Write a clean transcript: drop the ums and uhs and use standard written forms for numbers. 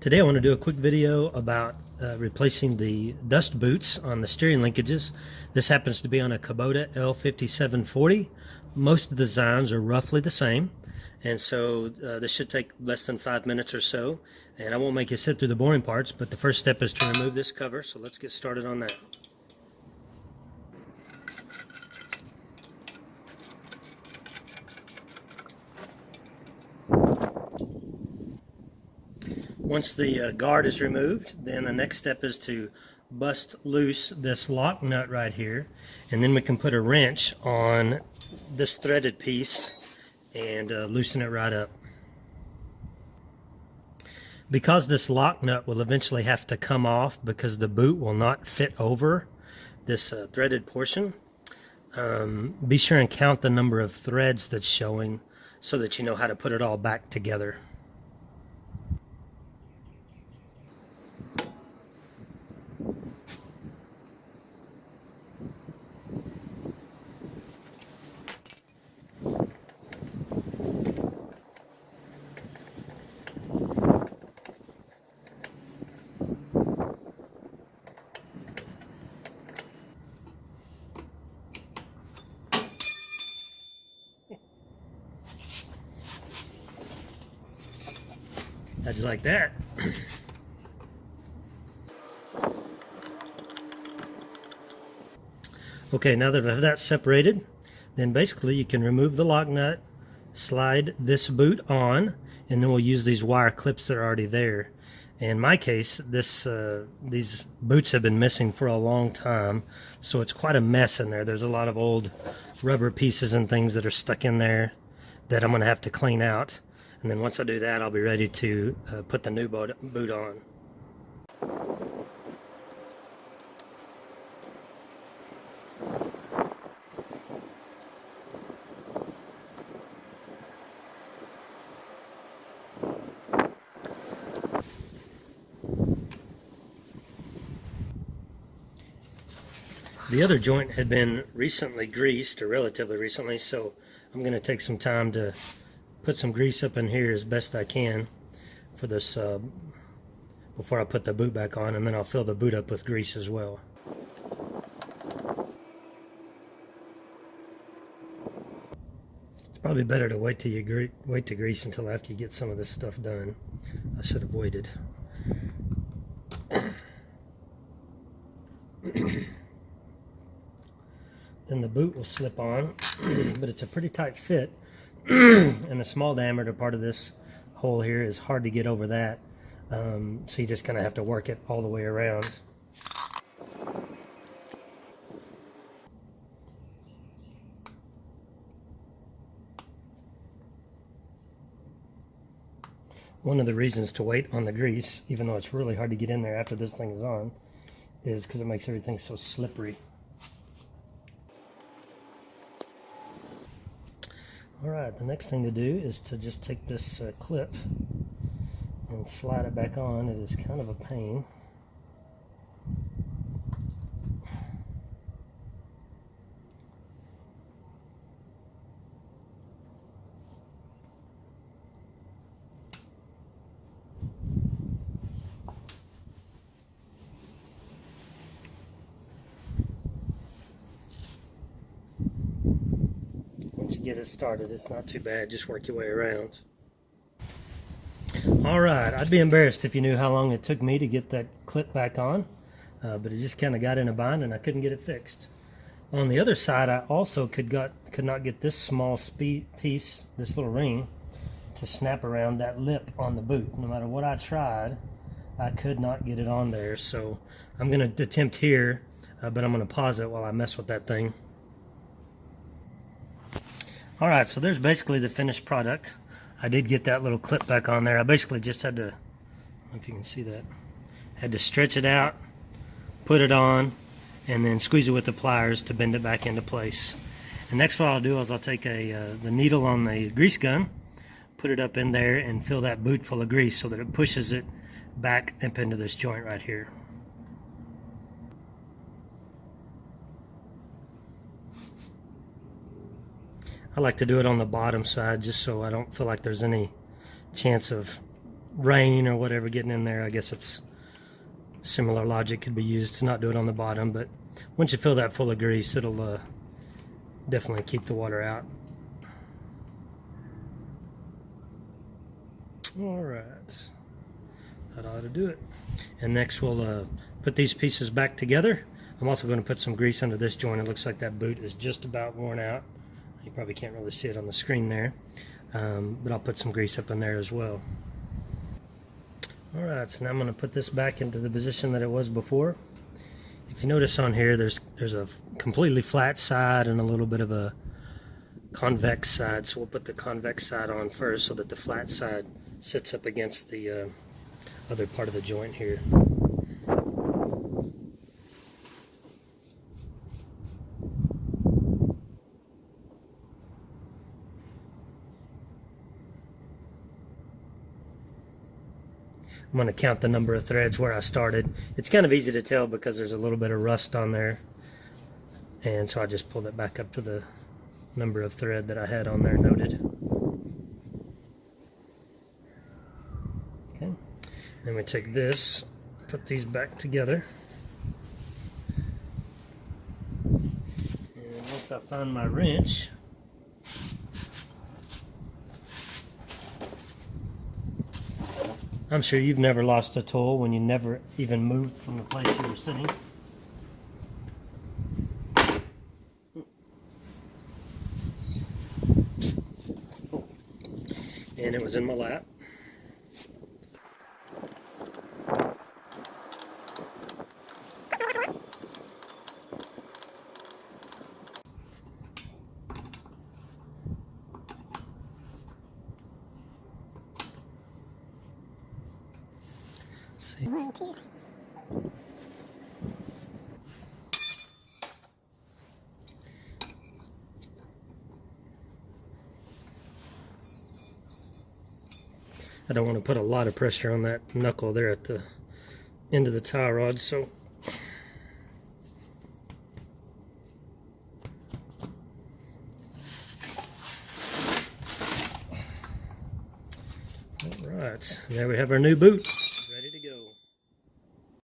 Today I want to do a quick video about replacing the dust boots on the steering linkages. This happens to be on a Kubota L5740. Most of the designs are roughly the same, and so this should take less than 5 minutes or so, and I won't make you sit through the boring parts, but the first step is to remove this cover, so let's get started on that. Once the guard is removed, then the next step is to bust loose this lock nut right here, and then we can put a wrench on this threaded piece and loosen it right up. Because this lock nut will eventually have to come off because the boot will not fit over this threaded portion, be sure and count the number of threads that's showing so that you know how to put it all back together. How'd you like that? Okay, now that I have that separated, then basically you can remove the lock nut, slide this boot on, and then we'll use these wire clips that are already there. In my case, these boots have been missing for a long time, so it's quite a mess in there. There's a lot of old rubber pieces and things that are stuck in there that I'm going to have to clean out. And then once I do that, I'll be ready to put the new boot on. The other joint had been recently greased, or relatively recently, so I'm going to take some time to put some grease up in here as best I can for this before I put the boot back on, and then I'll fill the boot up with grease as well. It's probably better to wait till you wait to grease until after you get some of this stuff done. I should have waited. Then the boot will slip on, but it's a pretty tight fit. And the small diameter part of this hole here is hard to get over that, so you just kind of have to work it all the way around. One of the reasons to wait on the grease, even though it's really hard to get in there after this thing is on, is because it makes everything so slippery. Alright, the next thing to do is to just take this clip and slide it back on. It is kind of a pain. Once you get it started, it's not too bad. Just work your way around. Alright, I'd be embarrassed if you knew how long it took me to get that clip back on, but it just kind of got in a bind and I couldn't get it fixed. On the other side, I also could not get this small piece, this little ring, to snap around that lip on the boot. No matter what I tried, I could not get it on there. So I'm going to attempt here, but I'm going to pause it while I mess with that thing. Alright, so there's basically the finished product. I did get that little clip back on there. I basically just had to, I don't know if you can see that, had to stretch it out, put it on, and then squeeze it with the pliers to bend it back into place. And next what I'll do is I'll take the needle on the grease gun, put it up in there, and fill that boot full of grease so that it pushes it back up into this joint right here. I like to do it on the bottom side just so I don't feel like there's any chance of rain or whatever getting in there. I guess it's similar logic could be used to not do it on the bottom, but once you fill that full of grease, it'll definitely keep the water out. All right, that ought to do it. And next we'll put these pieces back together. I'm also going to put some grease under this joint. It looks like that boot is just about worn out. You probably can't really see it on the screen there, but I'll put some grease up in there as well. All right, so now I'm going to put this back into the position that it was before. If you notice on here, there's a completely flat side and a little bit of a convex side. So we'll put the convex side on first so that the flat side sits up against the other part of the joint here. I'm going to count the number of threads where I started. It's kind of easy to tell because there's a little bit of rust on there, and so I just pulled it back up to the number of thread that I had on there noted. Okay, then we take this, put these back together, and once I find my wrench, I'm sure you've never lost a tool when you never even moved from the place you were sitting. And it was in my lap. See. 1, 2. I don't want to put a lot of pressure on that knuckle there at the end of the tie rod, so all right, there we have our new boot.